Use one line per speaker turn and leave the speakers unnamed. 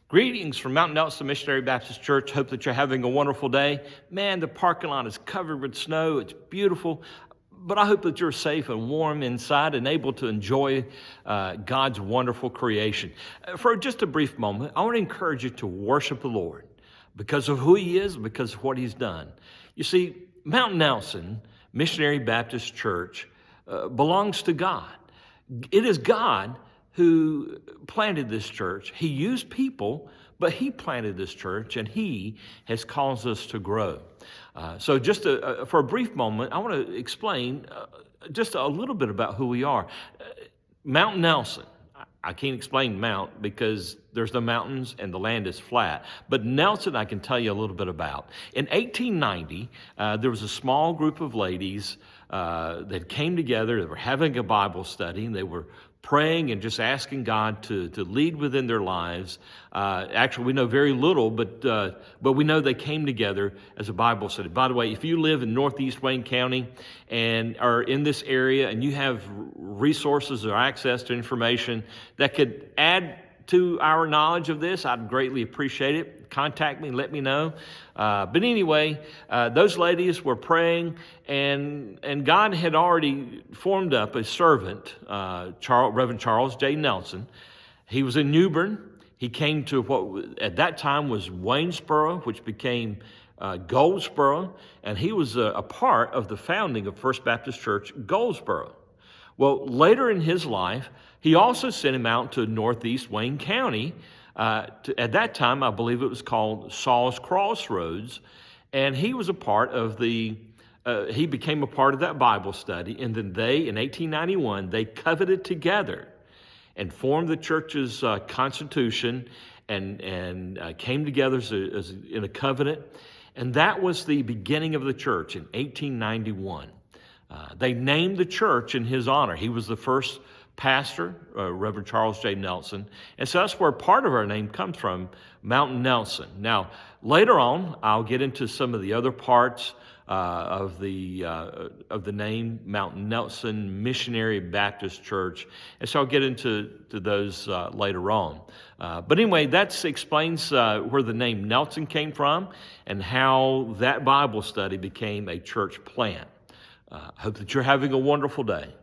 Greetings from Mount Nelson Missionary Baptist Church. Hope that you're having a wonderful day. Man, the parking lot is covered with snow. It's beautiful. But I hope that you're safe and warm inside and able to enjoy God's wonderful creation. For just a brief moment, I want to encourage you to worship the Lord because of who He is, because of what He's done. You see, Mount Nelson Missionary Baptist Church belongs to God. It is God who planted this church. He used people, but He planted this church, and He has caused us to grow. So just for a brief moment, I want to explain just a little bit about who we are. Mount Nelson. I can't explain Mount because there's no mountains and the land is flat. But Nelson, I can tell you a little bit about. In 1890, there was a small group of ladies that came together. They were having a Bible study, and they were praying and just asking God to lead within their lives. Actually, we know very little, but we know they came together as a Bible study. By the way, if you live in Northeast Wayne County and are in this area and you have resources or access to information that could add to our knowledge of this, I'd greatly appreciate it. Contact me, let me know. But anyway, those ladies were praying, and God had already formed up a servant, Reverend Charles J. Nelson. He was in Newbern. He came to what at that time was Waynesboro, which became Goldsboro, and he was a part of the founding of First Baptist Church, Goldsboro. Well, later in his life, He also sent him out to Northeast Wayne County. At that time, I believe it was called Saul's Crossroads, and he was a part of he became a part of that Bible study, and then in 1891, they covenanted together and formed the church's constitution and came together as in a covenant, and that was the beginning of the church in 1891. They named the church in his honor. He was the first pastor, Reverend Charles J. Nelson, and so that's where part of our name comes from, Mount Nelson. Now, later on, I'll get into some of the other parts of the name, Mount Nelson Missionary Baptist Church, and so I'll get into those later on. But anyway, that explains where the name Nelson came from and how that Bible study became a church plant. Hope that you're having a wonderful day.